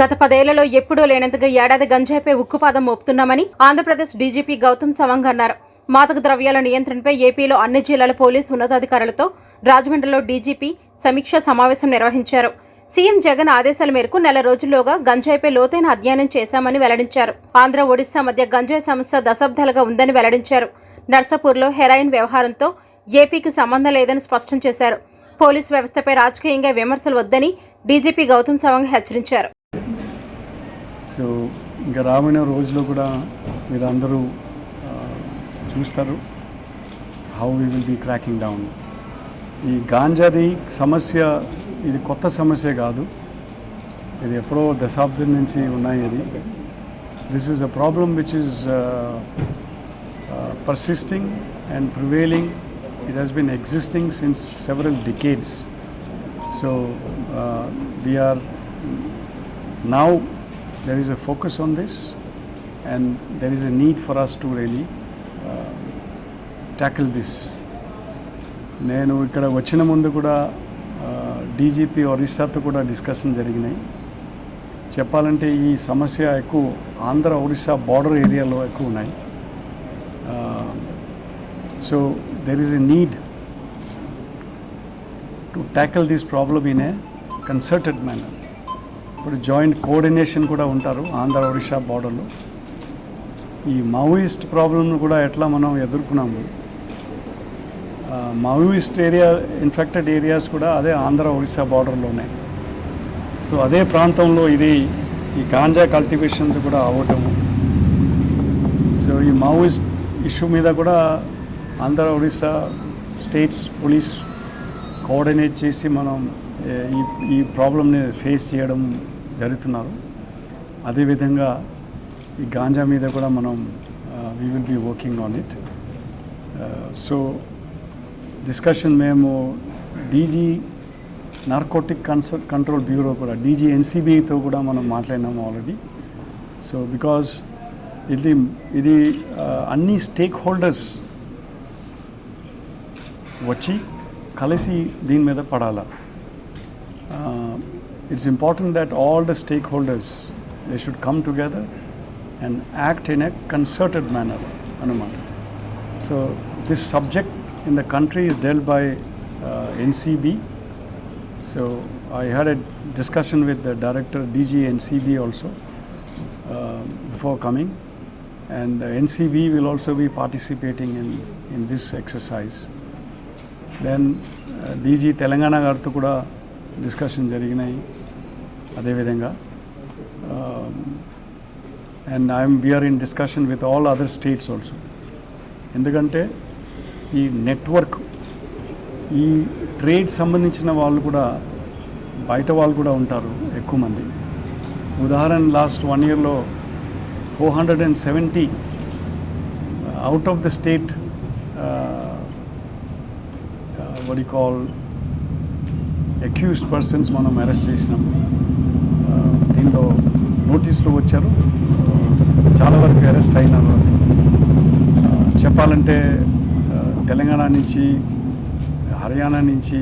గత 10 ఏళ్లలో ఎప్పుడూ లేనంతగా ఏడాది గంజాయిపై ఉక్కుపాదం మోపుతున్నామని ఆంధ్రప్రదేశ్ డీజీపీ గౌతమ్ సవాంగ్ అన్నారు. మాదక ద్రవ్యాల నియంత్రణపై ఏపీలో అన్ని జిల్లాల పోలీసు ఉన్నతాధికారులతో రాజమండ్రిలో డీజీపీ సమీక్షా సమావేశం నిర్వహించారు. సీఎం జగన్ ఆదేశాల మేరకు నెల రోజుల్లోగా గంజాయిపై లోతైన అధ్యయనం చేశామని వెల్లడించారు. ఆంధ్ర ఒడిశా మధ్య గంజాయి సమస్య దశాబ్దాలుగా ఉందని వెల్లడించారు. నర్సాపూర్లో హెరాయిన్ వ్యవహారంతో ఏపీకి సంబంధం లేదని స్పష్టం చేశారు. పోలీసు వ్యవస్థపై రాజకీయంగా విమర్శలు వద్దని డీజీపీ గౌతమ్ సవాంగ్ హెచ్చరించారు. సో ఇంకా రాబోయే రోజుల్లో కూడా మీరందరూ చూస్తారు how we will be cracking down. ఈ గాంజాది సమస్య ఇది కొత్త సమస్య కాదు, ఇది ఎప్పుడో దశాబ్దం నుంచి ఉన్నాయి. ఇది this is a problem which is persisting and prevailing. It has been existing since several decades. So we are now, there is a focus on this and there is a need for us to really tackle this. నేను ఇక్కడ వచ్చిన ముందు కూడా DGP ఒరిస్సాతో కూడా discussion జరిగినాయి. చెప్పాలంటే ఈ సమస్య ఎక్కువ ఆంధ్ర ఒరిస్సా బార్డర్ ఏరియాలో ఎక్కువ ఉన్నాయి. So there is a need to tackle this problem in a concerted manner. ఇప్పుడు జాయింట్ కోఆర్డినేషన్ కూడా ఉంటారు ఆంధ్ర ఒరిస్సా బార్డర్లో. ఈ మావోయిస్ట్ ప్రాబ్లమ్ను కూడా ఎట్లా మనం ఎదుర్కొన్నాము. మావోయిస్ట్ ఏరియా ఇన్ఫెక్టెడ్ ఏరియాస్ కూడా అదే ఆంధ్ర ఒరిస్సా బార్డర్లోనే. సో అదే ప్రాంతంలో ఇది ఈ గాంజా కల్టివేషన్ కూడా అవ్వటము. సో ఈ మావోయిస్ట్ ఇష్యూ మీద కూడా Andhra Orissa states police coordinate చేసి మనం ఈ ప్రాబ్లమ్ని ఫేస్ చేయడం జరుగుతున్నారు. అదేవిధంగా ఈ గాంజా మీద కూడా మనం we will be working on it. So discussion మేము డీజీ నార్కోటిక్ కంట్రోల్ బ్యూరో కూడా డీజీ ఎన్సీబీతో కూడా మనం మాట్లాడినాము ఆల్రెడీ. సో బికాజ్ ఇది అన్ని స్టేక్ హోల్డర్స్ వచ్చి కలిసి దీని మీద పడాలా. It's important that all the stake holders they should come together and act in a concerted manner అన్నమాట. So this subject in the country is dealt by NCB. So I had a discussion with the director DG NCB also before coming, and NCB will also be participating in this exercise. Then DG Telangana gartho kuda discussion jariginayi ade vidhanga, and we are in discussion with all other states also. Endukante ee network ee trade sambandhinchina vallu kuda baita vallu kuda untaru ekku mandi. ఉదాహరణ last 1 yearలో 470 out of the state what you call accused persons మనం arrest చేసినాం. దీనిలో నోటీసులు వచ్చారు, చాలా వరకు arrest అయినారు. చెప్పాలంటే తెలంగాణ నుంచి, హర్యానా నుంచి,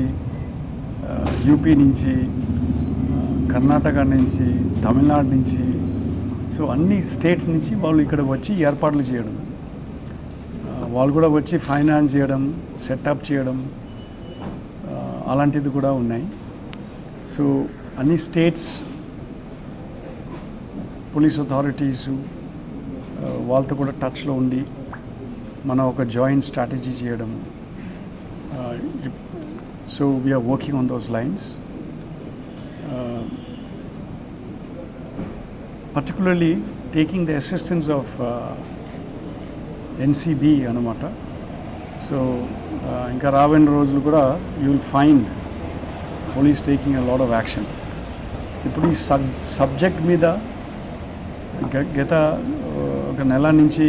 యూపీ నుంచి, కర్ణాటక నుంచి, తమిళనాడు నుంచి, సో అన్ని స్టేట్స్ నుంచి వాళ్ళు ఇక్కడ వచ్చి ఏర్పాట్లు చేయడం, వాళ్ళు కూడా వచ్చి ఫైనాన్స్ చేయడం, సెటప్ చేయడం అలాంటిది కూడా ఉన్నాయి. సో అన్ని స్టేట్స్ పోలీస్ అథారిటీస్ వాళ్ళతో కూడా టచ్లో ఉండి మనం ఒక జాయింట్ స్ట్రాటజీ చేయడం. So we are working on those lines. Particularly taking the assistance of NCB anamata. So inka raven rojulu kuda you will find police taking a lot of action. Ippudu ee subject meeda geta oka nela nunchi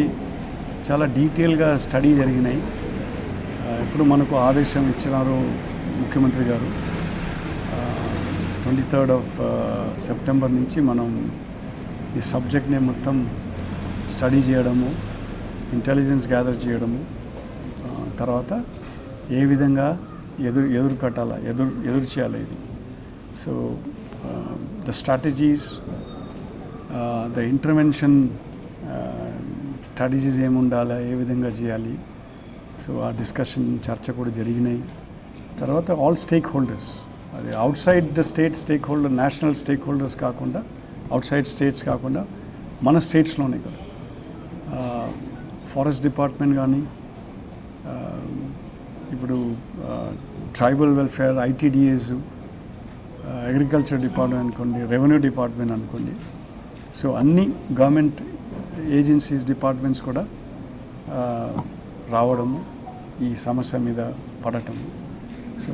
chaala detail ga study jariginayi. Ippudu manaku ఆదేశం ఇచ్చినారు ముఖ్యమంత్రి గారు. 23rd of September నుంచి మనం ఈ సబ్జెక్ట్ని మొత్తం study చేయడము, ఇంటెలిజెన్స్ గ్యాదర్ చేయడము, తర్వాత ఏ విధంగా ఎదురు కట్టాలా, ఎదురు చేయాలి ఇది. So the strategies the intervention strategies ఏముండాలి, ఏ విధంగా చేయాలి. సో ఆ డిస్కషన్ చర్చ కూడా జరిగినాయి. తర్వాత ఆల్ స్టేక్ హోల్డర్స్, అది out side the stake holder, national stake holders కాకుండా, అవుట్ సైడ్ స్టేట్స్ కాకుండా మన స్టేట్స్లోనే కదా, ఫారెస్ట్ డిపార్ట్మెంట్ కానీ, ఇప్పుడు ట్రైబల్ వెల్ఫేర్, ఐటీడీఏస్, అగ్రికల్చర్ డిపార్ట్మెంట్ అనుకోండి, రెవెన్యూ డిపార్ట్మెంట్ అనుకోండి. సో అన్ని గవర్నమెంట్ ఏజెన్సీస్, డిపార్ట్మెంట్స్ కూడా రావడము, ఈ సమస్య మీద పడటము. సో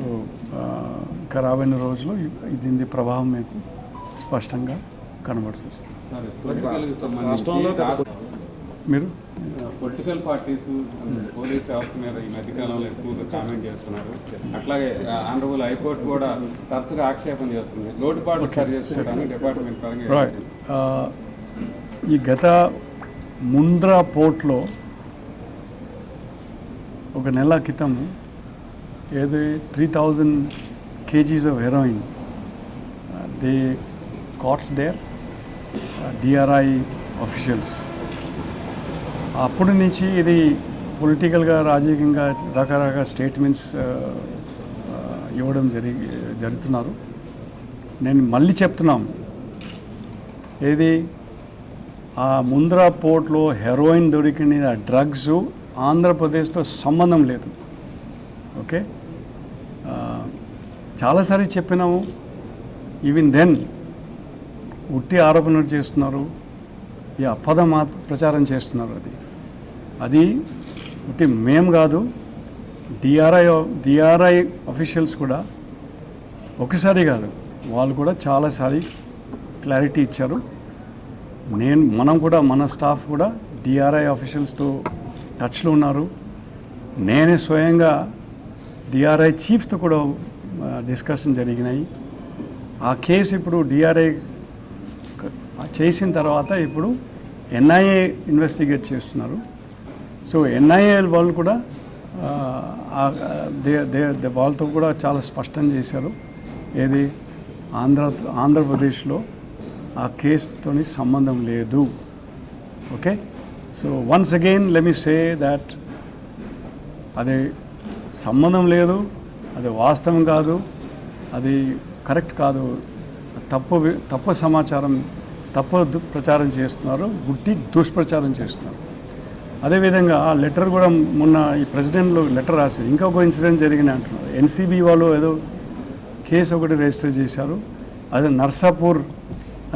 ఇంకా రాబోయే రోజుల్లో దీని ప్రభావం మీకు స్పష్టంగా కనబడుతుంది. మీరు పొలిటికల్ పార్టీస్ పోలీస్ వ్యవస్థ మీద ఈ మధ్యకాలంలో ఎక్కువగా కామెంట్ చేస్తున్నారు. అట్లాగే ఆనరబుల్ హైకోర్టు కూడా తరచుగా ఆక్షేపణ చేస్తుంది. లోటుపాట్లు సరి చేసుకోవడానికి డిపార్ట్మెంట్ పరంగా ఈ గత ముంద్రా పోర్ట్లో ఒక నెల క్రితం ఏదో 3000 kgs of heroin they caught there DRI officials. అప్పటి నుంచి ఇది పొలిటికల్గా, రాజకీయంగా రకరకాల స్టేట్మెంట్స్ ఇవ్వడం జరుగుతున్నారు. నేను మళ్ళీ చెప్తున్నాను, ఏది ఆ ముంద్రా పోర్ట్లో హెరోయిన్ దొరికిన డ్రగ్స్ ఆంధ్రప్రదేశ్తో సంబంధం లేదు. ఓకే, చాలాసారి చెప్పినాము. ఈవెన్ దెన్ ఉట్టి ఆరోపణలు చేస్తున్నారు, ఈ అపద ప్రచారం చేస్తున్నారు. అది ఉట్టి మేము కాదు, డిఆర్ఐ అఫీషియల్స్ కూడా ఒకసారి కాదు, వాళ్ళు కూడా చాలాసారి క్లారిటీ ఇచ్చారు. మనం కూడా, మన స్టాఫ్ కూడా డిఆర్ఐ అఫీషియల్స్తో టచ్లో ఉన్నారు. నేనే స్వయంగా డిఆర్ఐ చీఫ్తో కూడా డిస్కషన్ జరిగినాయి. ఆ కేసు ఇప్పుడు డిఆర్ఐ చేసిన తర్వాత ఇప్పుడు ఎన్ఐఏ ఇన్వెస్టిగేట్ చేస్తున్నారు. సో ఎన్ఐఏ వాళ్ళు కూడా వాళ్ళతో కూడా చాలా స్పష్టం చేశారు, ఏది ఆంధ్రప్రదేశ్లో ఆ కేసుతోని సంబంధం లేదు. Okay, so once again let me say that అది సంబంధం లేదు, అది వాస్తవం కాదు, అది కరెక్ట్ కాదు, తప్పు సమాచారం, తప్పు ప్రచారం చేస్తున్నారు, గుట్టి దుష్ప్రచారం చేస్తున్నారు. అదేవిధంగా ఆ లెటర్ కూడా మొన్న ఈ ప్రెసిడెంట్లో లెటర్ రాసి ఇంకొక ఇన్సిడెంట్ జరిగిన అంటున్నారు. ఎన్సీబీ వాళ్ళు ఏదో కేసు ఒకటి రిజిస్టర్ చేశారు, అది నర్సాపూర్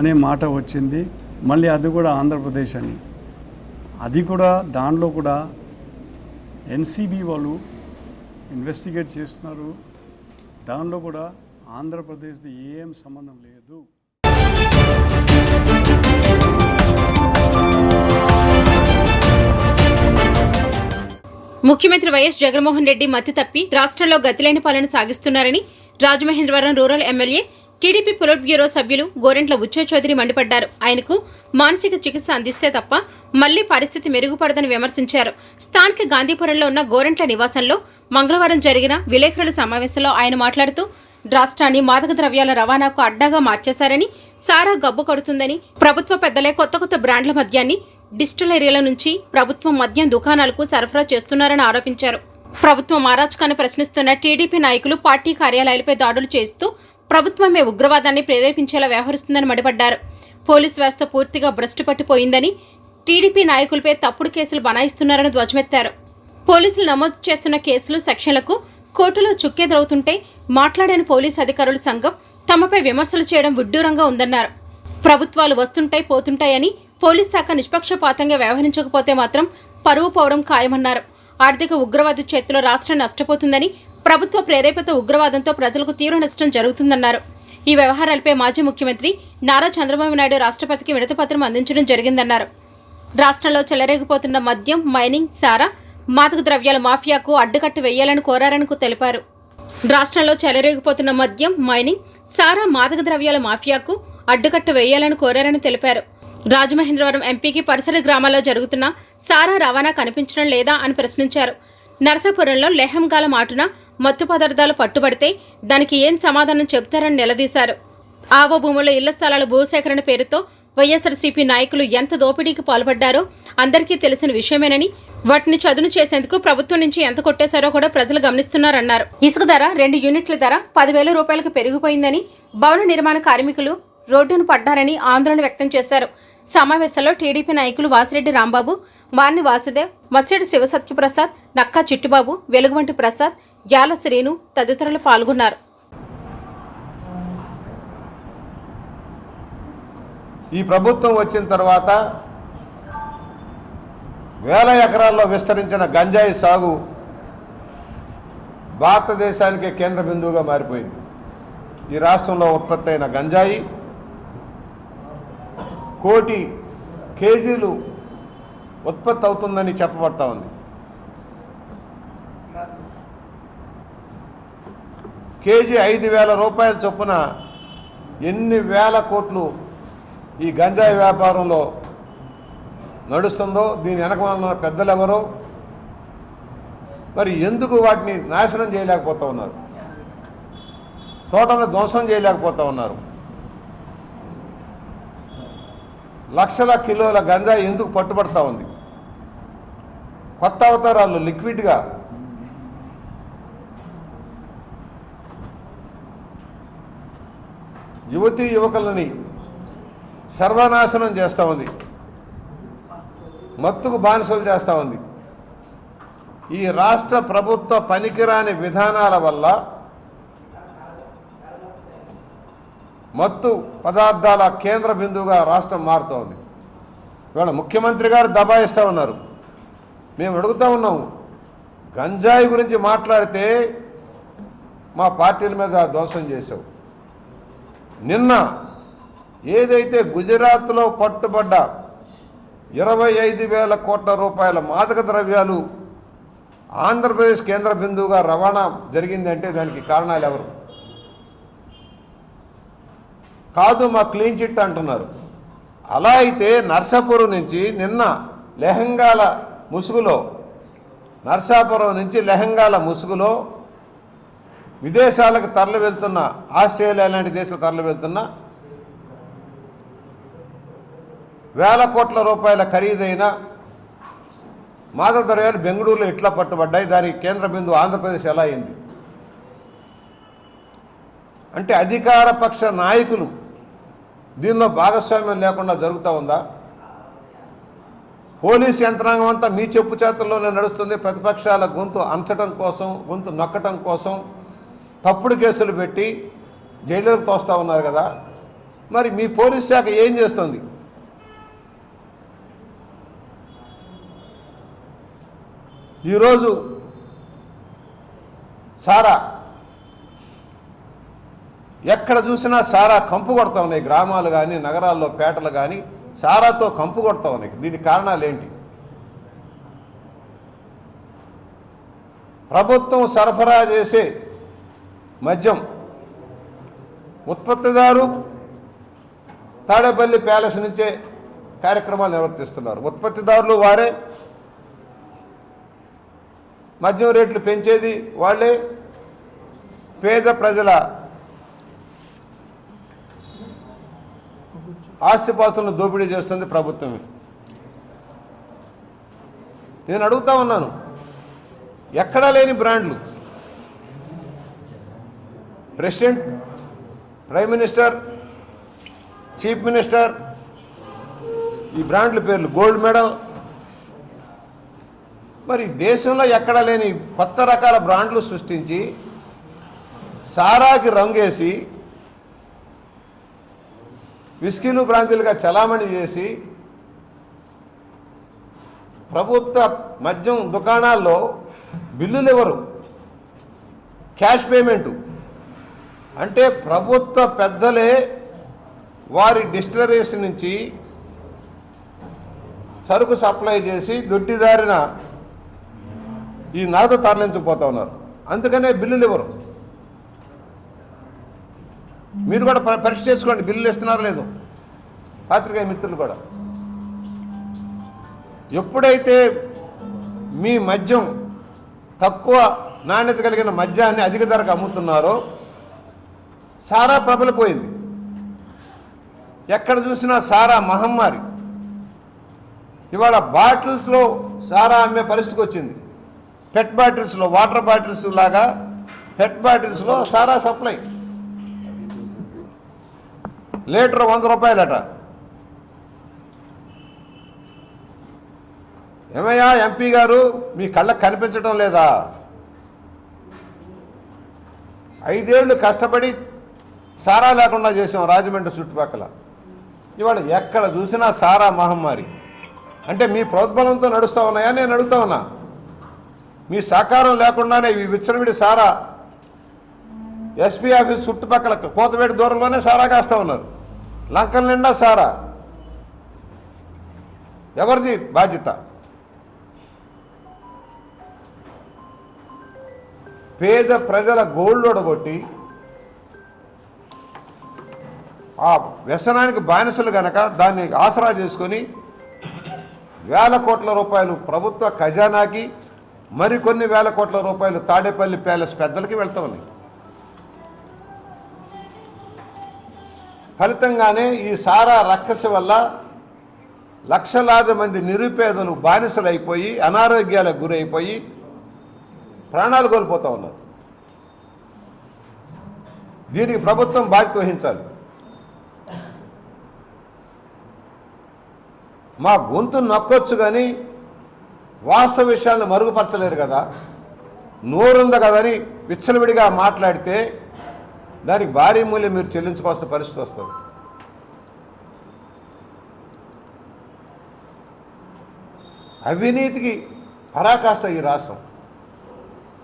అనే మాట వచ్చింది, మళ్ళీ అది కూడా ఆంధ్రప్రదేశ్ అని. అది కూడా దానిలో కూడా ఎన్సీబీ వాళ్ళు ఇన్వెస్టిగేట్ చేస్తున్నారు, దానిలో కూడా ఆంధ్రప్రదేశ్ది ఏం సంబంధం లేదు. ముఖ్యమంత్రి వైఎస్ జగన్మోహన్ రెడ్డి మతి తప్పి రాష్ట్రంలో గతిలేని పాలన సాగిస్తున్నారని Rajamahendravaram rural MLA TDP politburo సభ్యులు గోరెంట్ల బుచ్చయ్య చౌదరి మండిపడ్డారు. ఆయనకు మానసిక చికిత్స అందిస్తే తప్ప మళ్లీ పరిస్థితి మెరుగుపడదని విమర్శించారు. స్థానిక గాంధీపురంలో ఉన్న గోరెంట్ల నివాసంలో మంగళవారం జరిగిన విలేకరుల సమావేశంలో ఆయన మాట్లాడుతూ రాష్ట్రాన్ని మాదక ద్రవ్యాల రవాణాకు అడ్డాగా మార్చేశారని, సారా గబ్బు కడుతుందని, ప్రభుత్వ పెద్దలే కొత్త బ్రాండ్ల మద్యాన్ని డిస్టిలరీల నుంచి ప్రభుత్వం మద్యం దుకాణాలకు సరఫరా చేస్తున్నారని ఆరోపించారు. ప్రభుత్వం అరాచకాన్ని ప్రశ్నిస్తున్న టీడీపీ నాయకులు పార్టీ కార్యాలయాలపై దాడులు చేస్తూ ప్రభుత్వమే ఉగ్రవాదాన్ని ప్రేరేపించేలా వ్యవహరిస్తుందని మండిపడ్డారు. పోలీస్ వ్యవస్థ పూర్తిగా భ్రష్టు పట్టిపోయిందని, టీడీపీ నాయకులపై తప్పుడు కేసులు బనాయిస్తున్నారని ధ్వజమెత్తారు. పోలీసులు నమోదు చేస్తున్న కేసులు, సెక్షన్లకు కోర్టులో చుక్కెదురవుతుంటే మాట్లాడని పోలీసు అధికారుల సంఘం తమపై విమర్శలు చేయడం విడ్డూరంగా ఉందన్నారు. ప్రభుత్వాలు వస్తుంటాయి పోతుంటాయని పోలీస్ శాఖ నిష్పక్షపాతంగా వ్యవహరించకపోతే మాత్రం పరువు పోవడం ఖాయమన్నారు. ఆర్థిక ఉగ్రవాది చేతిలో రాష్ట్రం నష్టపోతుందని, ప్రభుత్వ ప్రేరేపిత ఉగ్రవాదంతో ప్రజలకు తీవ్ర నష్టం జరుగుతుందన్నారు. ఈ వ్యవహారాలపై మాజీ ముఖ్యమంత్రి నారా చంద్రబాబు నాయుడు రాష్ట్రపతికి వినతిపత్రం అందించడం జరిగిందన్నారు. రాష్ట్రంలో చెలరేగిపోతున్న మద్యం, మైనింగ్, సారా, మాదక ద్రవ్యాల మాఫియాకు అడ్డుకట్ట వేయాలని కోరారని తెలిపారు. రాష్ట్రంలో చెలరేగిపోతున్న మద్యం, మైనింగ్, సారా, మాదక ద్రవ్యాల మాఫియాకు అడ్డుకట్ట వేయాలని కోరారని తెలిపారు. రాజమహేంద్రవరం ఎంపీకి పరిసర గ్రామాల్లో జరుగుతున్న సారా రవాణా కనిపించడం లేదా అని ప్రశ్నించారు. నరసాపురంలో లెహంగాల మాటున మత్తు పదార్థాలు పట్టుబడితే దానికి ఏం సమాధానం చెబుతారని నిలదీశారు. ఆవో భూముల్లో ఇళ్ల స్థలాల భూసేకరణ పేరుతో వైఎస్ఆర్సీపీ నాయకులు ఎంత దోపిడీకి పాల్పడ్డారో అందరికీ తెలిసిన విషయమేనని, వాటిని చదును చేసేందుకు ప్రభుత్వం నుంచి ఎంత కొట్టేశారో కూడా ప్రజలు గమనిస్తున్నారన్నారు. ఇసుక ధర 2 యూనిట్ల ధర 10,000 రూపాయలకు పెరిగిపోయిందని, భవన నిర్మాణ కార్మికులు రోడ్డును పడ్డారని ఆందోళన వ్యక్తం చేశారు. సమావేశంలో టీడీపీ నాయకులు వాసిరెడ్డి రాంబాబు, మార్ని వాసుదేవ్, మచ్చేటి శివసత్యప్రసాద్, నక్కా చిట్టిబాబు, వెలుగువంటి ప్రసాద్, యాల శ్రీను తదితరులు పాల్గొన్నారు. ఈ ప్రభుత్వం వచ్చిన తర్వాత వేల ఎకరాల్లో విస్తరించిన గంజాయి సాగు భారతదేశానికే కేంద్ర బిందువుగా మారిపోయింది. ఈ రాష్ట్రంలో ఉత్పత్తి అయిన గంజాయి కోటి కేజీలు ఉత్పత్తి అవుతుందని చెప్పబడతా ఉంది. కేజీ 5,000 రూపాయల చొప్పున ఎన్ని వేల కోట్లు ఈ గంజాయి వ్యాపారంలో నడుస్తుందో, దీని వెనక ఉన్న పెద్దలు ఎవరో, మరి ఎందుకు వాటిని నాశనం చేయలేకపోతూ ఉన్నారు, తోటను ధ్వంసం చేయలేకపోతూ ఉన్నారు, లక్షల కిలోల గంజాయి ఎందుకు పట్టుబడతా ఉంది? కొత్త అవతారాలు లిక్విడ్గా యువతీ యువకులని సర్వనాశనం చేస్తూ ఉంది, మత్తుకు బానిసలు చేస్తూ ఉంది. ఈ రాష్ట్ర ప్రభుత్వ పనికిరాని విధానాల వల్ల మత్తు పదార్థాల కేంద్ర బిందువుగా రాష్ట్రం మారుతూ ఉంది. ఇవాళ ముఖ్యమంత్రి గారు దబాయిస్తూ ఉన్నారు. మేము అడుగుతూ ఉన్నాము, గంజాయి గురించి మాట్లాడితే మా పార్టీల మీద ధ్వంసం చేశావు. నిన్న ఏదైతే గుజరాత్లో పట్టుబడ్డ 25,000 కోట్ల రూపాయల మాదక ద్రవ్యాలు ఆంధ్రప్రదేశ్ కేంద్ర బిందువుగా రవాణా జరిగిందంటే దానికి కారణాలు ఎవరు? కాదు, మా క్లీన్ చిట్ అంటున్నారు. అలా అయితే నర్సాపురం నుంచి నిన్న లెహంగాల ముసుగులో, నర్సాపురం నుంచి లెహంగాల ముసుగులో విదేశాలకు తరలి వెళ్తున్న, ఆస్ట్రేలియా లాంటి దేశం తరలి వెళ్తున్న వేల కోట్ల రూపాయల ఖరీదైన మాదక ద్రవ్యాలు బెంగళూరులో ఎట్లా పట్టుబడ్డాయి? దానికి కేంద్ర బిందువు ఆంధ్రప్రదేశ్ ఎలా అయింది? అంటే అధికార పక్ష నాయకులు దీనిలో భాగస్వామ్యం లేకుండా జరుగుతూ ఉందా? పోలీస్ యంత్రాంగం అంతా మీ చెప్పు చేతుల్లోనే నడుస్తుంది. ప్రతిపక్షాల గొంతు అంచటం కోసం, గొంతు నొక్కటం కోసం తప్పుడు కేసులు పెట్టి జైలుకు తోస్తూ ఉన్నారు కదా. మరి మీ పోలీస్ శాఖ ఏం చేస్తుంది? ఈరోజు సారా ఎక్కడ చూసినా సారా కంపు కొడతా ఉన్నాయి. గ్రామాలు కానీ నగరాల్లో పేటలు కానీ సారాతో కంపు కొడతా ఉన్నాయి. దీనికి కారణాలు ఏంటి? ప్రభుత్వం సరఫరా చేసే మద్యం ఉత్పత్తిదారు తాడేపల్లి ప్యాలెస్ నుంచే కార్యక్రమాలు నిర్వర్తిస్తున్నారు. ఉత్పత్తిదారులు వారే, మద్యం రేట్లు పెంచేది వాళ్ళే, పేద ప్రజల ఆస్తిపాస్తులను దోపిడీ చేస్తుంది ప్రభుత్వమే. నేను అడుగుతా ఉన్నాను, ఎక్కడా లేని బ్రాండ్లు president, prime minister, chief minister ఈ బ్రాండ్ల పేర్లు గోల్డ్ మెడల్. మరి దేశంలో ఎక్కడ లేని కొత్త రకాల బ్రాండ్లు సృష్టించి సారాకి రంగేసి విస్కీలు బ్రాంతీలుగా చలామణి చేసి ప్రభుత్వ మద్యం దుకాణాల్లో బిల్లులు ఇవ్వరు, క్యాష్ పేమెంటు. అంటే ప్రభుత్వ పెద్దలే వారి డిస్టిలరీస్ నుంచి సరుకు సప్లై చేసి దొడ్డిదారిన ఈ నగదు తరలించకపోతా ఉన్నారు. అందుకనే బిల్లులు ఇవ్వరు. మీరు కూడా పరీక్ష చేసుకోండి, బిల్లులు ఇస్తున్నారో లేదో, పాత్రికేయ మిత్రులు కూడా. ఎప్పుడైతే మీ మద్యం తక్కువ నాణ్యత కలిగిన మద్యాన్ని అధిక ధరకు అమ్ముతున్నారో సారా ప్రబలిపోయింది. ఎక్కడ చూసినా సారా మహమ్మారి. ఇవాళ బాటిల్స్లో సారా అమ్మే పరిస్థితికి వచ్చింది. పెట్ బాటిల్స్లో, వాటర్ బాటిల్స్ లాగా పెట్ బాటిల్స్లో సారా సప్లై. లీటర్ 100 రూపాయలట. ఏమయ్యా ఎంపీ గారు, మీ కళ్ళకు కనిపించడం లేదా? 5 ఏళ్ళు కష్టపడి సారా లేకుండా చేసాం రాజమండ్రి చుట్టుపక్కల. ఇవాళ ఎక్కడ చూసినా సారా మహమ్మారి. అంటే మీ ప్రోద్బలంతో నడుస్తూ ఉన్నాయా? నేను అడుగుతా ఉన్నా. మీ సహకారం లేకుండానే ఈ విచ్చలవిడి సారా ఎస్పీ ఆఫీస్ చుట్టుపక్కల కోతవేడి దూరంలోనే సారా కాస్తూ ఉన్నారు. లంకల నిండా సారా. ఎవరిది బాధ్యత? పేద ప్రజల గోల్డ్ ఒడగొట్టి ఆ వ్యసనానికి బానిసలు గనక దాన్ని ఆసరా చేసుకొని వేల కోట్ల రూపాయలు ప్రభుత్వ ఖజానాకి, మరికొన్ని వేల కోట్ల రూపాయలు తాడేపల్లి ప్యాలెస్ పెద్దలకి వెళ్తా ఉన్నాయి. ఫలితంగానే ఈ సారా రక్కసి వల్ల లక్షలాది మంది నిరుపేదలు బానిసలైపోయి అనారోగ్యాలకు గురైపోయి ప్రాణాలు కోల్పోతూ ఉన్నారు. దీనికి ప్రభుత్వం బాధ్యత వహించాలి. మా గొంతు నొక్కొచ్చు కానీ వాస్తవ విషయాలను మరుగుపరచలేరు కదా. నోరుంది కదని విచ్చలవిడిగా మాట్లాడితే దానికి భారీ మూల్యం మీరు చెల్లించుకోవాల్సిన పరిస్థితి వస్తుంది. అవినీతికి పరాకాష్ట ఈ రాష్ట్రం.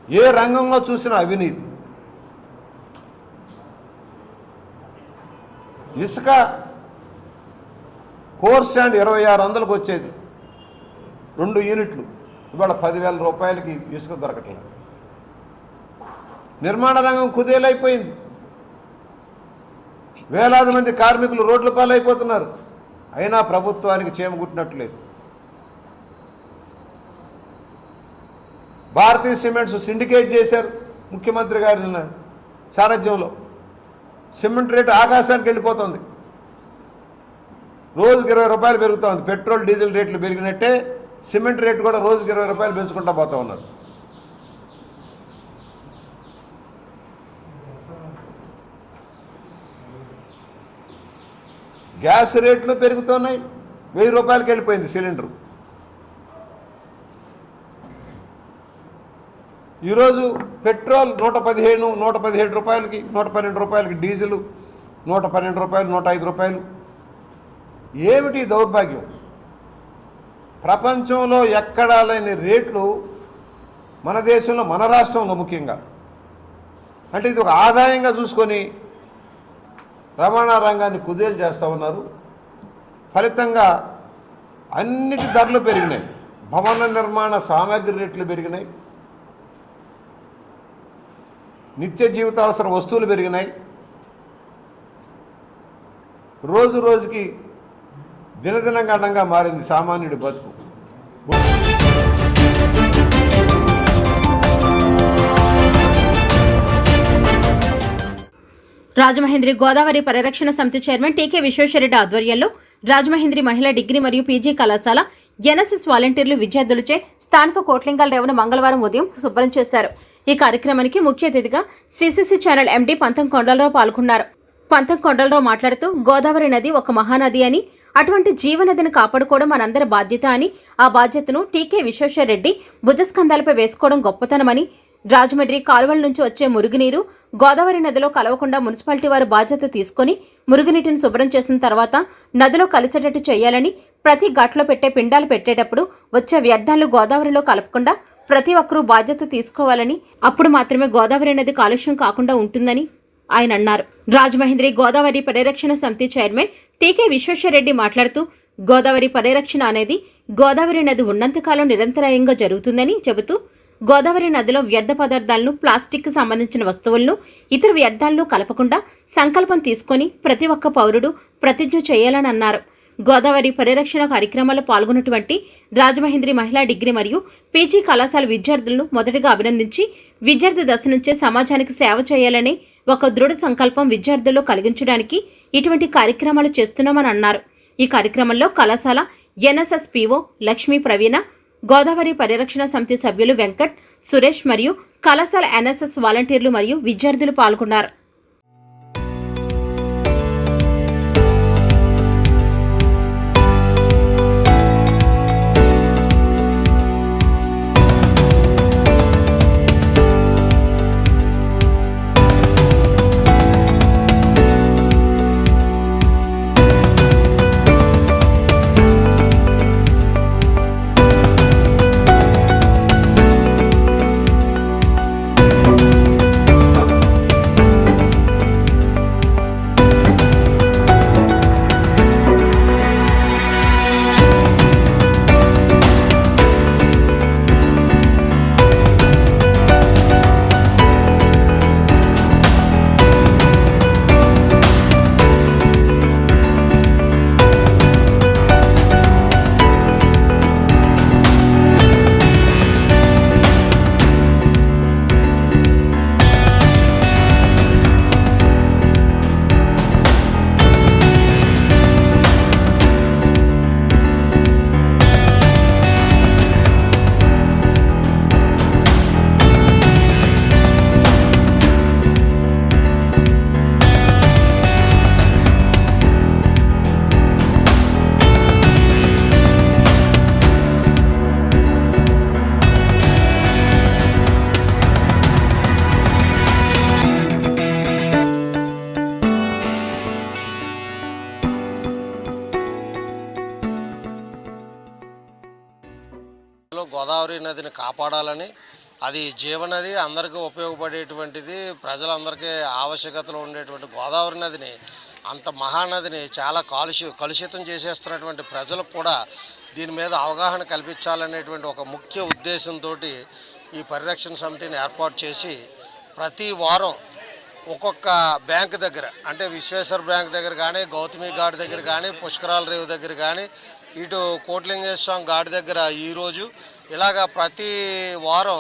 ఏ రంగంలో చూసినా అవినీతి. ఇసుక కోర్ స్టాండ్ 2600కు వచ్చేది 2 యూనిట్లు, ఇవాళ 10,000 రూపాయలకి ఇసుక దొరకట్లేదు. నిర్మాణ రంగం కుదేలైపోయింది. వేలాది మంది కార్మికులు రోడ్ల పాలైపోతున్నారు. అయినా ప్రభుత్వానికి చేమగుట్టినట్లేదు. భారతీయ సిమెంట్స్ సిండికేట్ చేశారు ముఖ్యమంత్రి గారి సారథ్యంలో. సిమెంట్ రేటు ఆకాశానికి వెళ్ళిపోతుంది. రోజుకి 20 రూపాయలు పెరుగుతోంది. పెట్రోల్ డీజిల్ రేట్లు పెరిగినట్టే సిమెంట్ రేటు కూడా రోజుకి 20 రూపాయలు పెంచుకుంటూ పోతూ ఉన్నారు. గ్యాస్ రేట్లు పెరుగుతున్నాయి. 1000 రూపాయలకి వెళ్ళిపోయింది సిలిండరు. ఈరోజు పెట్రోల్ 117 రూపాయలకి, 112 రూపాయలకి డీజిల్ 112 రూపాయలు, 105 రూపాయలు. ఏమిటి దౌర్భాగ్యం? ప్రపంచంలో ఎక్కడా లేని రేట్లు మన దేశంలో, మన రాష్ట్రంలో ముఖ్యంగా. అంటే ఇది ఒక ఆదాయంగా చూసుకొని రవాణా రంగాన్ని కుదేలు చేస్తూ ఉన్నారు. ఫలితంగా అన్నిటి ధరలు పెరిగినాయి. భవన నిర్మాణ సామాగ్రి రేట్లు పెరిగినాయి. నిత్య జీవితావసర వస్తువులు పెరిగినాయి. రోజు రోజుకి దినదినంగా మారింది సామాన్యుడి బతుకు. రాజమహేంద్రి గోదావరి పరిరక్షణ సమితి చైర్మన్ టీకే విశ్వేశ్వరరెడ్డి ఆధ్వర్యంలో రాజమహేంద్రి మహిళా డిగ్రీ మరియు పీజీ కళాశాల ఎన్ఎస్ఎస్ వాలంటీర్లు విద్యార్థులచే స్థానిక కోట్లింగాల రేవును మంగళవారం ఉదయం శుభ్రం చేశారు. ఈ కార్యక్రమానికి ముఖ్య అతిథిగా సిసిసి ఛానల్ ఎండీ పంతం కొండలరావు పాల్గొన్నారు. పంతం కొండలరావు మాట్లాడుతూ గోదావరి నది ఒక మహానది అని, అటువంటి జీవనదిని కాపాడుకోవడం మనందరి బాధ్యత అని, ఆ బాధ్యతను టీకే విశ్వేశ్వరరెడ్డి భుజస్కంధాలపై వేసుకోవడం గొప్పతనమని, రాజమండ్రి కాలువల నుంచి వచ్చే మురుగునీరు గోదావరి నదిలో కలవకుండా మున్సిపాలిటీ వారు బాధ్యత తీసుకుని మురుగునీటిని శుభ్రం చేసిన తర్వాత నదిలో కలిసేటట్టు చేయాలని, ప్రతి ఘాట్లో పెట్టే పిండాలు పెట్టేటప్పుడు వచ్చే వ్యర్థాలు గోదావరిలో కలపకుండా ప్రతి ఒక్కరూ బాధ్యత తీసుకోవాలని, అప్పుడు మాత్రమే గోదావరి నది కాలుష్యం కాకుండా ఉంటుందని ఆయన అన్నారు. రాజమహేంద్రి గోదావరి పరిరక్షణ సమితి చైర్మన్ టీకే విశ్వేశ్వరరెడ్డి మాట్లాడుతూ గోదావరి పరిరక్షణ అనేది గోదావరి నది ఉన్నంతకాలం నిరంతరాయంగా జరుగుతుందని చెబుతూ, గోదావరి నదిలో వ్యర్థ పదార్థాలను, ప్లాస్టిక్ కి సంబంధించిన వస్తువులను, ఇతర వ్యర్థాలను కలపకుండా సంకల్పం తీసుకుని ప్రతి ఒక్క పౌరుడు ప్రతిజ్ఞ చేయాలని అన్నారు. గోదావరి పరిరక్షణ కార్యక్రమాల్లో పాల్గొన్నటువంటి రాజమహేంద్రి మహిళా డిగ్రీ మరియు పీజీ కళాశాల విద్యార్థులను మొదటగా అభినందించి, విద్యార్థి దశ నుంచే సమాజానికి సేవ చేయాలని ఒక దృఢ సంకల్పం విద్యార్థుల్లో కలిగించడానికి ఇటువంటి కార్యక్రమాలు చేస్తున్నామని అన్నారు. ఈ కార్యక్రమంలో కళాశాల ఎన్ఎస్ఎస్ పిఓ లక్ష్మీ ప్రవీణ, గోదావరి పరిరక్షణ సమితి సభ్యులు వెంకట్, సురేష్ మరియు కళాశాల ఎన్ఎస్ఎస్ వాలంటీర్లు మరియు విద్యార్థులు పాల్గొన్నారు. గోదావరి నదిని కాపాడాలని, అది జీవనది, అందరికీ ఉపయోగపడేటువంటిది, ప్రజలందరికీ ఆవశ్యకతలో ఉండేటువంటి గోదావరి నదిని, అంత మహానదిని చాలా కలుషితం చేసేస్తున్నటువంటి ప్రజలకు కూడా దీని మీద అవగాహన కల్పించాలనేటువంటి ఒక ముఖ్య ఉద్దేశంతో ఈ పరిరక్షణ సమితిని ఏర్పాటు చేసి ప్రతి వారం ఒక్కొక్క బ్యాంక్ దగ్గర, అంటే విశ్వేశ్వర బ్యాంక్ దగ్గర కానీ, గౌతమి ఘాట్ దగ్గర కానీ, పుష్కరాల రేవు దగ్గర కానీ, ఇటు కోట్లింగేశ్వర స్వామి ఘాట్ దగ్గర ఈరోజు ఇలాగా ప్రతి వారం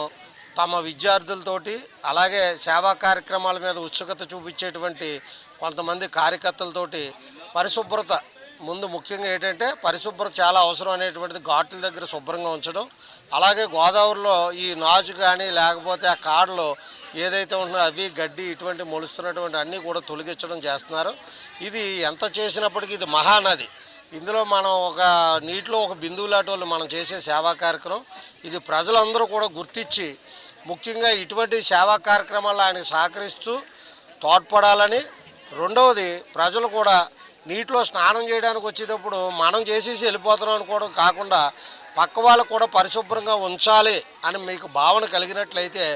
తమ విద్యార్థులతోటి, అలాగే సేవా కార్యక్రమాల మీద ఉత్సుకత చూపించేటువంటి కొంతమంది కార్యకర్తలతోటి పరిశుభ్రత ముందు ముఖ్యంగా ఏంటంటే పరిశుభ్రత చాలా అవసరం అనేటువంటిది ఘాట్ల దగ్గర శుభ్రంగా ఉంచడం, అలాగే గోదావరిలో ఈ నాజు కానీ లేకపోతే ఆ కాడలో ఏదైతే ఉంటుందో అవి గడ్డి ఇటువంటి మొలుస్తున్నటువంటి అన్నీ కూడా తొలగించడం చేస్తున్నారు. ఇది ఎంత చేసినప్పటికీ ఇది మహానది, ఇందులో మనం ఒక నీటిలో ఒక బిందువు లాంటి వాళ్ళు మనం చేసే సేవా కార్యక్రమం. ఇది ప్రజలందరూ కూడా గుర్తించి ముఖ్యంగా ఇటువంటి సేవా కార్యక్రమాలు ఆయన సహకరిస్తూ తోడ్పడాలని, రెండవది ప్రజలు కూడా నీటిలో స్నానం చేయడానికి వచ్చేటప్పుడు మనం చేసేసి వెళ్ళిపోతున్నాం అనుకోవడం కాకుండా పక్క వాళ్ళకు కూడా పరిశుభ్రంగా ఉంచాలి అని మీకు భావన కలిగినట్లయితే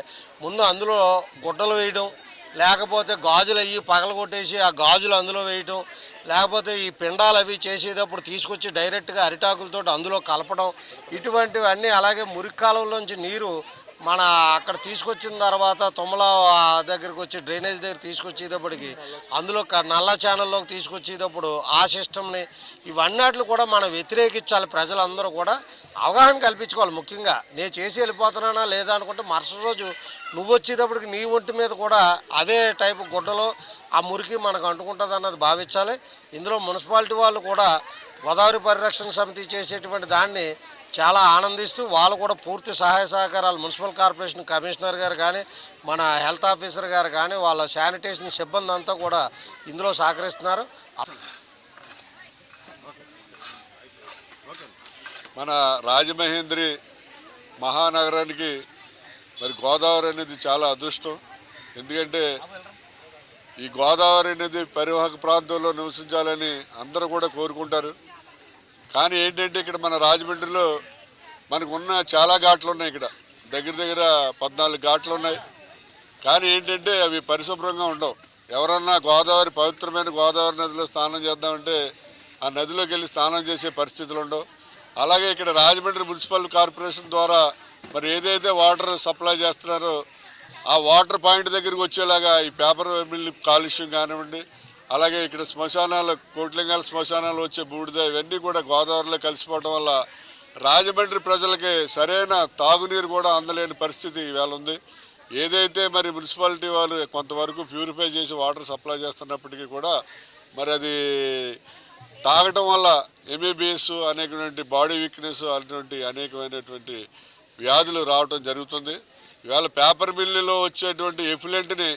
ముందు అందులో గుడ్డలు వేయడం, లేకపోతే గాజులు అయ్యి పగలగొట్టేసి ఆ గాజులు అందులో వేయటం, లేకపోతే ఈ పిండాలు అవి చేసేటప్పుడు తీసుకొచ్చి డైరెక్ట్గా అరిటాకులతో అందులో కలపడం, ఇటువంటివన్నీ. అలాగే మురికి కాలువలోంచి నీరు మన అక్కడ తీసుకొచ్చిన తర్వాత తుమ్మల దగ్గరికి వచ్చి డ్రైనేజ్ దగ్గర తీసుకొచ్చేటప్పటికి అందులో నల్ల ఛానల్లోకి తీసుకొచ్చేటప్పుడు ఆ సిస్టమ్ని ఇవన్నిటిని కూడా మనం వ్యతిరేకించాలి. ప్రజలందరూ కూడా అవగాహన కల్పించుకోవాలి. ముఖ్యంగా నేను చేసి వెళ్ళిపోతున్నానా లేదా అనుకుంటే మరుసటి రోజు నువ్వు వచ్చేటప్పటికి నీ ఒంటి మీద కూడా అదే టైపు గుడ్డలో ఆ మురికి మనకు అంటుకుంటుంది అన్నది భావించాలి. ఇందులో మున్సిపాలిటీ వాళ్ళు కూడా గోదావరి పరిరక్షణ సమితి చేసేటువంటి దాన్ని చాలా ఆనందిస్తూ వాళ్ళు కూడా పూర్తి సహాయ సహకారాలు మున్సిపల్ కార్పొరేషన్ కమిషనర్ గారు కానీ, మన హెల్త్ ఆఫీసర్ గారు కానీ, వాళ్ళ శానిటేషన్ సిబ్బంది అంతా కూడా ఇందులో సహకరిస్తున్నారు. మన రాజమహేంద్రి మహానగరానికి మరి గోదావరి అనేది చాలా అదృష్టం. ఎందుకంటే ఈ గోదావరి అనేది పరివాహక ప్రాంతంలో నివసించాలని అందరూ కూడా కోరుకుంటారు. కానీ ఏంటంటే ఇక్కడ మన రాజమండ్రిలో మనకు ఉన్న చాలా ఘాట్లు ఉన్నాయి. ఇక్కడ దగ్గర దగ్గర 14 ఘాట్లు ఉన్నాయి. కానీ ఏంటంటే అవి పరిశుభ్రంగా ఉండవు. ఎవరన్నా గోదావరి పవిత్రమైన గోదావరి నదిలో స్నానం చేద్దామంటే ఆ నదిలోకి వెళ్ళి స్నానం చేసే పరిస్థితులు ఉండవు. అలాగే ఇక్కడ రాజమండ్రి మున్సిపల్ కార్పొరేషన్ ద్వారా మరి ఏదైతే వాటర్ సప్లై చేస్తున్నారో ఆ వాటర్ పాయింట్ దగ్గరికి వచ్చేలాగా ఈ పేపర్ మిల్ కాలుష్యం కానివ్వండి, అలాగే ఇక్కడ శ్మశానాలు, కోట్లింగాల శ్మశానాలు వచ్చే బూడిద, ఇవన్నీ కూడా గోదావరిలో కలిసిపోవడం వల్ల రాజమండ్రి ప్రజలకి సరైన తాగునీరు కూడా అందలేని పరిస్థితి ఇవాళ ఉంది. ఏదైతే మరి మున్సిపాలిటీ వాళ్ళు కొంతవరకు ప్యూరిఫై చేసి వాటర్ సప్లై చేస్తున్నప్పటికీ కూడా మరి అది తాగటం వల్ల ఎంబీబీఎస్ అనేకటువంటి బాడీ వీక్నెస్ అటువంటి అనేకమైనటువంటి వ్యాధులు రావటం జరుగుతుంది. ఇవాళ పేపర్ మిల్లులో వచ్చేటువంటి ఎఫ్లెంట్ని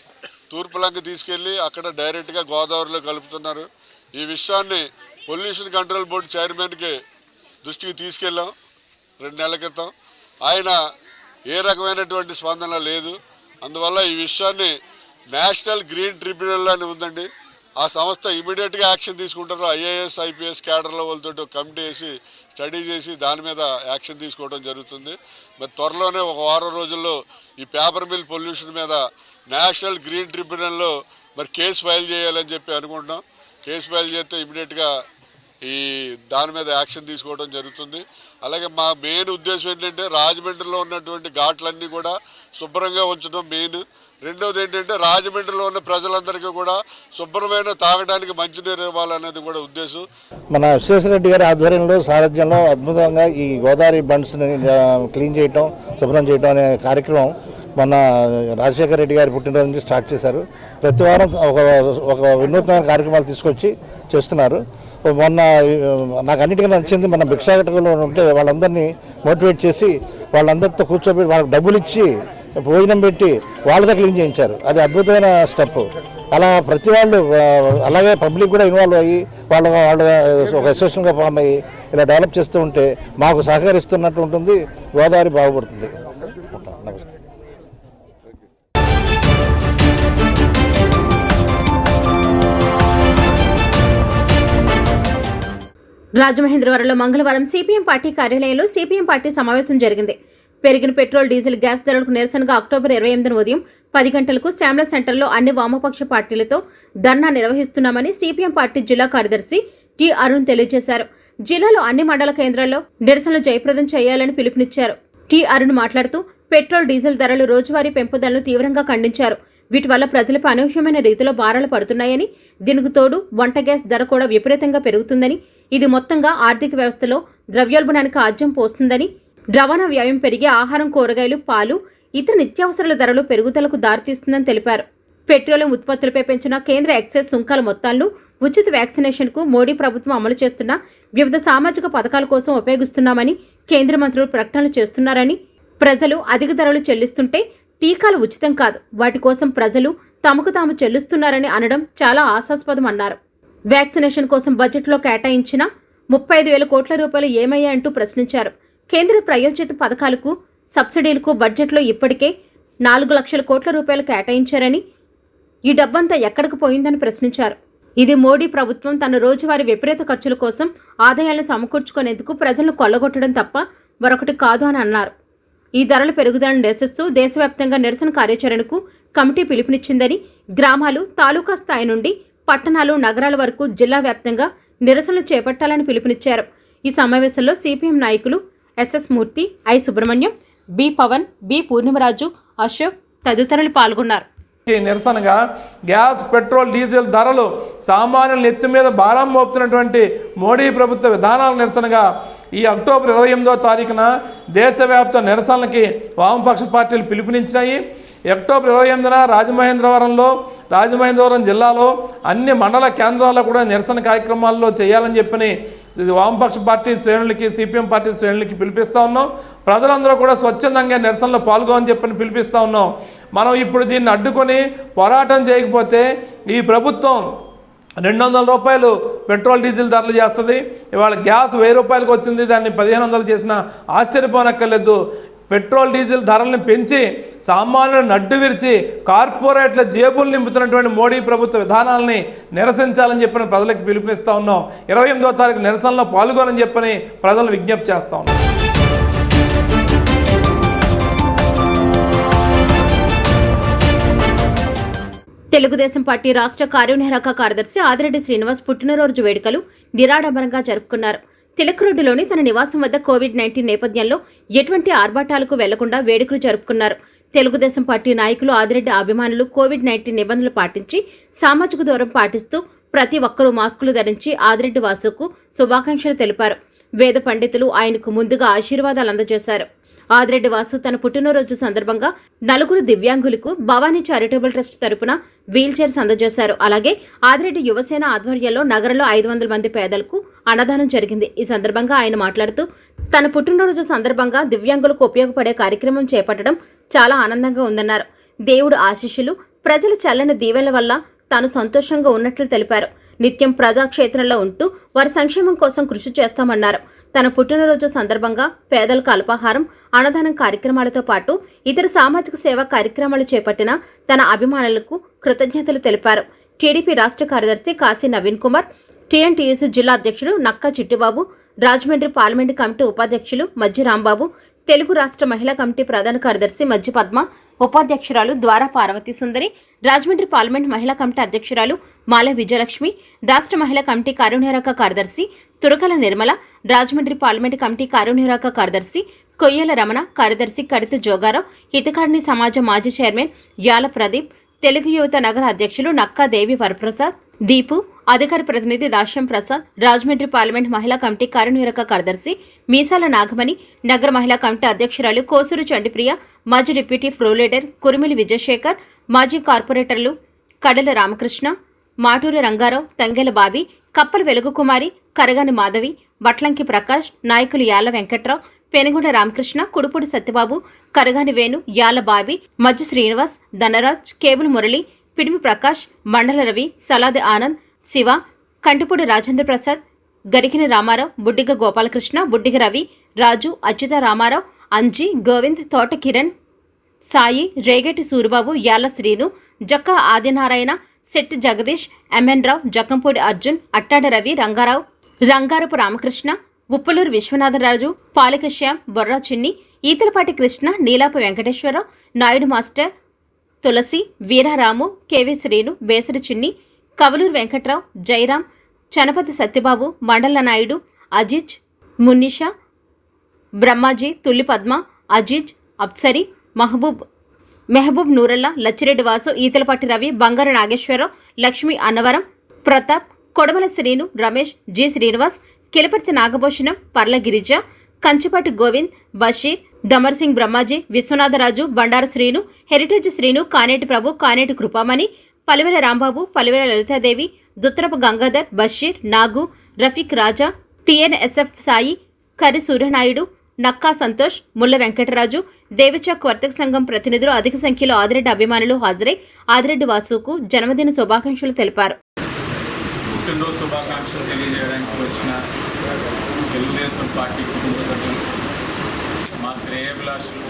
తూర్పులంక తీసుకెళ్ళి అక్కడ డైరెక్ట్గా గోదావరిలో కలుపుతున్నారు. ఈ విషయాన్ని పొల్యూషన్ కంట్రోల్ బోర్డు చైర్మన్కి దృష్టికి తీసుకెళ్ళాం 2 నెలల క్రితం. ఆయన ఏ రకమైనటువంటి స్పందన లేదు. అందువల్ల ఈ విషయాన్ని నేషనల్ గ్రీన్ ట్రిబ్యునల్ అని ఉందండి, ఆ సంస్థ ఇమీడియట్గా యాక్షన్ తీసుకుంటారు. ఐఏఎస్ ఐపీఎస్ క్యాడర్ల వాళ్ళతో కమిటీ వేసి స్టడీ చేసి దాని మీద యాక్షన్ తీసుకోవడం జరుగుతుంది. మరి త్వరలోనే 1 వారం రోజుల్లో ఈ పేపర్ మిల్ పొల్యూషన్ మీద నేషనల్ గ్రీన్ ట్రిబ్యునల్లో మరి కేసు ఫైల్ చేయాలని చెప్పి అనుకుంటున్నాం. కేసు ఫైల్ చేస్తే ఇమీడియట్గా ఈ దాని మీద యాక్షన్ తీసుకోవడం జరుగుతుంది. అలాగే మా మెయిన్ ఉద్దేశం ఏంటంటే రాజమండ్రిలో ఉన్నటువంటి ఘాట్లన్నీ కూడా శుభ్రంగా ఉంచడం మెయిన్. రెండవది ఏంటంటే రాజమండ్రిలో ఉన్న ప్రజలందరికీ కూడా శుభ్రమైన తాగడానికి మంచినీరు ఇవ్వాలనేది కూడా ఉద్దేశం. మన విశ్వేశ్వరరెడ్డి గారి ఆధ్వర్యంలో సారథ్యంలో అద్భుతంగా ఈ గోదావరి బండ్స్ని క్లీన్ చేయటం, శుభ్రం చేయటం అనే కార్యక్రమం మొన్న రాజశేఖర రెడ్డి గారి పుట్టినరోజు నుంచి స్టార్ట్ చేశారు. ప్రతి వారం ఒక వినూత్నమైన కార్యక్రమాలు తీసుకొచ్చి చేస్తున్నారు. మొన్న నాకు అన్నిటికీ నచ్చింది, మన భిక్షాటకులు ఉంటే వాళ్ళందరినీ మోటివేట్ చేసి వాళ్ళందరితో కూర్చోబెట్టి వాళ్ళకి డబ్బులు ఇచ్చి భోజనం పెట్టి వాళ్ళతో క్లీన్ చేయించారు. అది అద్భుతమైన స్టెప్. అలా ప్రతి వాళ్ళు అలాగే పబ్లిక్ కూడా ఇన్వాల్వ్ అయ్యి వాళ్ళు ఒక అసోసియేషన్గా ఫామ్ అయ్యి ఇలా డెవలప్ చేస్తూ ఉంటే మాకు సహకరిస్తున్నట్టు ఉంటుంది, గోదావరి బాగుపడుతుంది. నమస్తే. రాజమహేంద్రవరంలో మంగళవారం సిపిఎం పార్టీ కార్యాలయంలో సిపిఎం పార్టీ సమావేశం జరిగింది. పెరిగిన పెట్రోల్, డీజిల్, గ్యాస్ ధరలకు నిరసనగా అక్టోబర్ 28 ఉదయం 10 గంటలకు శ్యామల సెంటర్లో అన్ని వామపక్ష పార్టీలతో ధర్నా నిర్వహిస్తున్నామని సిపిఎం పార్టీ జిల్లా కార్యదర్శి టి అరుణ్ తెలియజేశారు. జిల్లాలో అన్ని మండల కేంద్రాల్లో నిరసనలు జయప్రదం చేయాలని పిలుపునిచ్చారు. టి అరుణ్ మాట్లాడుతూ పెట్రోల్, డీజిల్ ధరలు రోజువారీ పెంపుదలను తీవ్రంగా ఖండించారు. వీటి వల్ల ప్రజలపై అనూహ్యమైన రీతిలో భారాలు పడుతున్నాయని, దీనికి తోడు వంట గ్యాస్ ధర కూడా విపరీతంగా పెరుగుతుందని, ఇది మొత్తంగా ఆర్థిక వ్యవస్థలో ద్రవ్యోల్బణానికి ఆజ్యం పోస్తుందని, రవాణా వ్యయం పెరిగి ఆహారం, కూరగాయలు, పాలు, ఇతర నిత్యావసరాల ధరలు పెరుగుదలకు దారితీస్తుందని తెలిపారు. పెట్రోలియం ఉత్పత్తులపై పెంచిన కేంద్ర ఎక్సైజ్ సుంకాల మొత్తాలను ఉచిత వ్యాక్సినేషన్కు మోడీ ప్రభుత్వం అమలు చేస్తున్న వివిధ సామాజిక పథకాల కోసం ఉపయోగిస్తున్నామని కేంద్ర మంత్రులు ప్రకటనలు చేస్తున్నారని, ప్రజలు అధిక ధరలు చెల్లిస్తుంటే టీకాలు ఉచితం కాదు, వాటి కోసం ప్రజలు తమకు తాము చెల్లిస్తున్నారని అనడం చాలా హాస్యాస్పదమన్నారు. వ్యాక్సినేషన్ కోసం బడ్జెట్లో కేటాయించిన 35,000 కోట్ల రూపాయలు ఏమయ్యాయంటూ ప్రశ్నించారు. కేంద్ర ప్రాయోజిత పథకాలకు, సబ్సిడీలకు బడ్జెట్లో ఇప్పటికే 4 లక్షల కోట్ల రూపాయలు కేటాయించారని, ఈ డబ్బంతా ఎక్కడికి పోయిందని ప్రశ్నించారు. ఇది మోడీ ప్రభుత్వం తన రోజువారీ విపరీత ఖర్చుల కోసం ఆదాయాలను సమకూర్చుకునేందుకు ప్రజలను కొల్లగొట్టడం తప్ప మరొకటి కాదు అని అన్నారు. ఈ ధరల పెరుగుదలను నిరసిస్తూ దేశవ్యాప్తంగా నిరసన కార్యాచరణకు కమిటీ పిలుపునిచ్చిందని, గ్రామాలు, తాలూకా స్థాయి నుండి పట్టణాలు, నగరాల వరకు జిల్లా వ్యాప్తంగా నిరసనలు చేపట్టాలని పిలుపునిచ్చారు. ఈ సమావేశంలో సిపిఎం నాయకులు SS Murthy, I Subrahmanyam, B Pavan, B Purnimaraju, Ashok తదితరులు పాల్గొన్నారు. నిరసనగా గ్యాస్, పెట్రోల్, డీజిల్ ధరలు సామాన్యుల నెత్తి మీద భారం మోపుతున్నటువంటి మోడీ ప్రభుత్వ విధానాల నిరసనగా ఈ అక్టోబర్ 28వ తారీఖున దేశవ్యాప్త నిరసనలకి వామపక్ష పార్టీలు పిలుపునిచ్చినాయి. అక్టోబర్ 28న రాజమహేంద్రవరం జిల్లాలో అన్ని మండల కేంద్రాల్లో కూడా నిరసన కార్యక్రమాల్లో చేయాలని చెప్పని వామపక్ష పార్టీ శ్రేణులకి, సిపిఎం పార్టీ శ్రేణులకి పిలిపిస్తూ ఉన్నాం. ప్రజలందరూ కూడా స్వచ్ఛందంగా నిరసనలో పాల్గొని చెప్పని పిలిపిస్తూ ఉన్నాం. మనం ఇప్పుడు దీన్ని అడ్డుకొని పోరాటం చేయకపోతే ఈ ప్రభుత్వం 200 రూపాయలు పెట్రోల్, డీజిల్ ధరలు చేస్తుంది. ఇవాళ గ్యాస్ 1000 రూపాయలకు వచ్చింది, దాన్ని 1500 చేసినా ఆశ్చర్యపోనక్కర్లేదు. పెట్రోల్, డీజిల్ ధరలను పెంచి సామాన్యులను అడ్డు విరిచి కార్పొరేట్ల జేబులు నింపుతున్నటువంటి మోడీ ప్రభుత్వ విధానాలని నిరసించాలని చెప్పని ప్రజలకు పిలుపునిస్తూ ఉన్నాం. 28వ తారీఖు నిరసనలో పాల్గొనని చెప్పని ప్రజలను విజ్ఞప్తి చేస్తూ ఉన్నాం. తెలుగుదేశం పార్టీ రాష్ట్ర కార్యనిర్వాహక కార్యదర్శి ఆదిరెడ్డి శ్రీనివాస్ పుట్టినరోజు వేడుకలు నిరాడంబరంగా జరుపుకున్నారు. తిలక్రోడ్డులోని తన నివాసం వద్ద కోవిడ్-19 నేపథ్యంలో ఎటువంటి ఆర్భాటాలకు వెళ్లకుండా వేడుకలు జరుపుకున్నారు. తెలుగుదేశం పార్టీ నాయకులు, ఆదిరెడ్డి అభిమానులు కోవిడ్-19 నిబంధనలు పాటించి సామాజిక దూరం పాటిస్తూ ప్రతి ఒక్కరూ మాస్కులు ధరించి ఆదిరెడ్డి వాసుకు శుభాకాంక్షలు తెలిపారు. వేద పండితులు ఆయనకు ముందుగా ఆశీర్వాదాలు అందజేశారు. ఆదిరెడ్డి వాసు తన పుట్టినరోజు సందర్భంగా నలుగురు దివ్యాంగులకు భవానీ చారిటబుల్ ట్రస్ట్ తరపున వీల్ చైర్స్ అందజేశారు. అలాగే ఆదిరెడ్డి యువసేన ఆధ్వర్యంలో నగరంలో 500 మంది పేదలకు అన్నదానం జరిగింది. ఈ సందర్భంగా ఆయన మాట్లాడుతూ తన పుట్టినరోజు సందర్భంగా దివ్యాంగులకు ఉపయోగపడే కార్యక్రమం చేపట్టడం చాలా ఆనందంగా ఉందన్నారు. దేవుడు ఆశీస్సులు, ప్రజల చల్లని దీవెనల వల్ల తాను సంతోషంగా ఉన్నట్లు తెలిపారు. నిత్యం ప్రజాక్షేత్రంలో ఉంటూ వారి సంక్షేమం కోసం కృషి చేస్తామన్నారు. తన పుట్టినరోజు సందర్భంగా పేదలకు అల్పాహారం, అన్నదానం కార్యక్రమాలతో పాటు ఇతర సామాజిక సేవా కార్యక్రమాలు చేపట్టిన తన అభిమానులకు కృతజ్ఞతలు తెలిపారు. టీడీపీ రాష్ట్ర కార్యదర్శి కాశీ నవీన్ కుమార్, టీఎన్టీయూసీ జిల్లా అధ్యక్షుడు నక్కా చిట్టిబాబు, రాజమండ్రి పార్లమెంటు కమిటీ ఉపాధ్యక్షులు మజ్జి రాంబాబు, తెలుగు రాష్ట్ర మహిళా కమిటీ ప్రధాన కార్యదర్శి మజ్జి పద్మ, ఉపాధ్యక్షురాలు ద్వారా పార్వతీ సుందరి, రాజమండ్రి పార్లమెంట్ మహిళా కమిటీ అధ్యక్షురాలు మాలె విజయలక్ష్మి, రాష్ట్ర మహిళా కమిటీ కార్యనిర్వాహక కార్యదర్శి తురకల నిర్మల, రాజమండ్రి పార్లమెంట్ కమిటీ కార్యనిర్వాహక కార్యదర్శి కొయ్యల రమణ, కార్యదర్శి కడిత జోగారావు, హితకారిణి సమాజం మాజీ చైర్మన్ యాల ప్రదీప్, తెలుగు యువత నగర అధ్యక్షులు నక్కా దేవి వరప్రసాద్, దీపు, అధికార ప్రతినిధి దాశ్యం ప్రసాద్, రాజమండ్రి పార్లమెంట్ మహిళా కమిటీ కార్యనిర్వాహక కార్యదర్శి మీసాల నాగమణి, నగర మహిళా కమిటీ అధ్యక్షురాలు కోసూరు చండిప్రియ, మాజీ డిప్యూటీ ఫ్లోర్ లీడర్ కురిమిలి విజయశేఖర్, మాజీ కార్పొరేటర్లు కడల రామకృష్ణ, మాటూరి రంగారావు, తంగెల బాబి, కప్పల వెలుగు కుమారి, కరగాని మాధవి, వట్లంకి ప్రకాష్, నాయకులు యాల వెంకట్రావు, పెనుగొండ రామకృష్ణ, కుడుపూడి సత్యబాబు, కరగాని వేణు, యాల బాబి, మజ్జు శ్రీనివాస్, ధనరాజ్, కేబుల్ మురళి, పిడిమి ప్రకాష్, మండల రవి, సలాది ఆనంద్, శివ, కంటిపూడి రాజేంద్ర ప్రసాద్, గరికిని రామారావు, బుడ్డిగ గోపాలకృష్ణ, బుడ్డిగ రవి, రాజు, అచ్యుత రామారావు, అంజి, గోవింద్, తోట కిరణ్, సాయి, రేగటి సూరిబాబు, యాల శ్రీను, జక్క ఆదినారాయణ, శెట్టి జగదీష్, ఎంఎన్ రావు, జక్కంపూడి అర్జున్, అట్టాడ రవి, రంగారావు, రంగారపు రామకృష్ణ, ఉప్పులూరు విశ్వనాథరాజు, పాలిక శ్యామ్, బొర్రా చిన్ని, ఈతలపాటి కృష్ణ, నీలాప వెంకటేశ్వరరావు, నాయుడు మాస్టర్, తులసి, వీరారాము, కేవీ శ్రీను, బేసరి చిన్ని, కవలూరు వెంకట్రావు, జయరాం, చనపతి సత్యబాబు, మండల నాయుడు, అజిజ్, మున్నిషా, బ్రహ్మాజీ, తుల్లి పద్మ, అజీజ్, అప్సరి, మెహబూబ్ నూరల్లా, లచ్చిరెడ్డి వాసు, ఈతలపాటి రవి, బంగారు నాగేశ్వరరావు, లక్ష్మి అన్నవరం, ప్రతాప్, కొడమల శ్రీను, రమేష్, జి శ్రీనివాస్, కిలపర్తి నాగభూషణం, పర్ల గిరిజ, కంచిపాటి గోవింద్, బషీర్, దమర్ సింగ్ బ్రహ్మాజీ, విశ్వనాథరాజు, బండారు శ్రీను, హెరిటేజ్ శ్రీను, కానేటి ప్రభు, కానేటి కృపామణి, పలివెల రాంబాబు, పలివెల లలితాదేవి, దుత్తరపు గంగాధర్, బషీర్, నాగు, రఫీక్ రాజా, టిఎన్ఎస్ఎఫ్ సాయి, కరి సూర్యనాయుడు, నక్కా సంతోష్, ముల్ల వెంకటరాజు, దేవచౌక్ వర్తక సంఘం ప్రతినిధులు అధిక సంఖ్యలో ఆదిరెడ్డి అభిమానులు హాజరై ఆదిరెడ్డి వాసుకు జన్మదిన శుభాకాంక్షలు తెలిపారు. పుట్టినరోజు శుభాకాంక్షలు తెలియజేయడానికి వచ్చిన తెలుగుదేశం పార్టీ కుటుంబ సభ్యులు, మా శ్రేయభిలాషులు,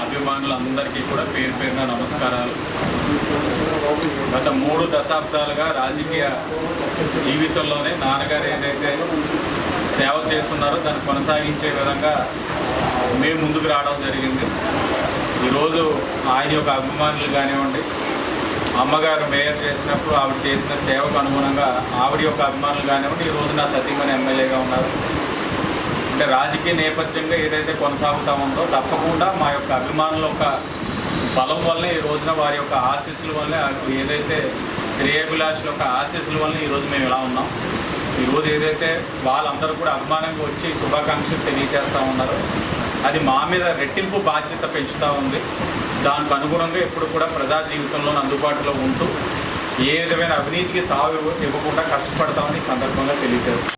అభిమానులందరికీ కూడా పేరు పేరున నమస్కారాలు. గత 3 దశాబ్దాలుగా రాజకీయ జీవితంలోనే నాన్నగారు ఏదైతే సేవ చేస్తున్నారో దాన్ని కొనసాగించే విధంగా మేము ముందుకు రావడం జరిగింది. ఈరోజు ఆయన యొక్క అభిమానులు కానివ్వండి, అమ్మగారు మేయర్ చేసినప్పుడు ఆవిడ చేసిన సేవకు అనుగుణంగా ఆవిడ యొక్క అభిమానులు కానివ్వండి, ఈరోజు నా సతీమణి ఎమ్మెల్యేగా ఉన్నారు. అంటే రాజకీయ నేపథ్యంగా ఏదైతే కొనసాగుతూ ఉందో తప్పకుండా మా యొక్క అభిమానుల యొక్క బలం వల్లే ఈ రోజున వారి యొక్క ఆశీస్సుల వల్లే, ఏదైతే శ్రేయభిలాషుల యొక్క ఆశీస్సుల వల్లే ఈరోజు మేము ఇలా ఉన్నాం. ఈరోజు ఏదైతే వాళ్ళందరూ కూడా అభిమానంగా వచ్చి శుభాకాంక్షలు తెలియజేస్తూ ఉన్నారో అది మా మీద రెట్టింపు బాధ్యత పెంచుతూ ఉంది. దానికి అనుగుణంగా ఎప్పుడు కూడా ప్రజా జీవితంలో అందుబాటులో ఉంటూ ఏ విధమైన అవినీతికి తావు ఇవ్వకుండా కష్టపడతామని సందర్భంగా తెలియజేస్తాం.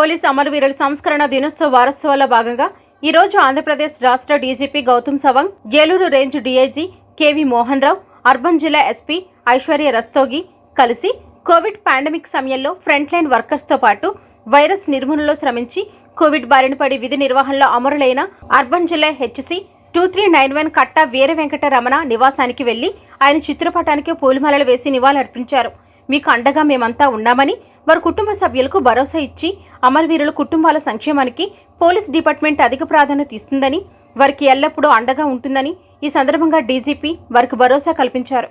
పోలీస్ అమరవీరుల సంస్కరణ దినోత్సవ వారోత్సవాల్లో భాగంగా ఈ రోజు ఆంధ్రప్రదేశ్ రాష్ట్ర DGP Gautam Sawang, Eluru range DIG KV Mohan Rao, urban జిల్లా ఎస్పీ ఐశ్వర్య రస్తోగి కలిసి కోవిడ్ పాండమిక్ సమయంలో ఫ్రంట్ లైన్ వర్కర్స్తో పాటు వైరస్ నిర్మూలనలో శ్రమించి కోవిడ్ బారిన పడి విధి నిర్వహణలో అమరులైన అర్బన్ జిల్లా హెచ్సి 2391 కట్ట వీర వెంకట రమణ నివాసానికి వెళ్లి ఆయన చిత్రపటానికి పూలమాలలు వేసి నివాళులర్పించారు. మీకు అండగా మేమంతా ఉన్నామని, వారి కుటుంబ సభ్యులకు భరోసా ఇచ్చి అమరవీరుల కుటుంబాల సంక్షేమానికి పోలీస్ డిపార్ట్మెంట్ అధిక ప్రాధాన్యత ఇస్తుందని, వారికి ఎల్లప్పుడూ అండగా ఉంటుందని ఈ సందర్భంగా డీజీపీ వారికి భరోసా కల్పించారు.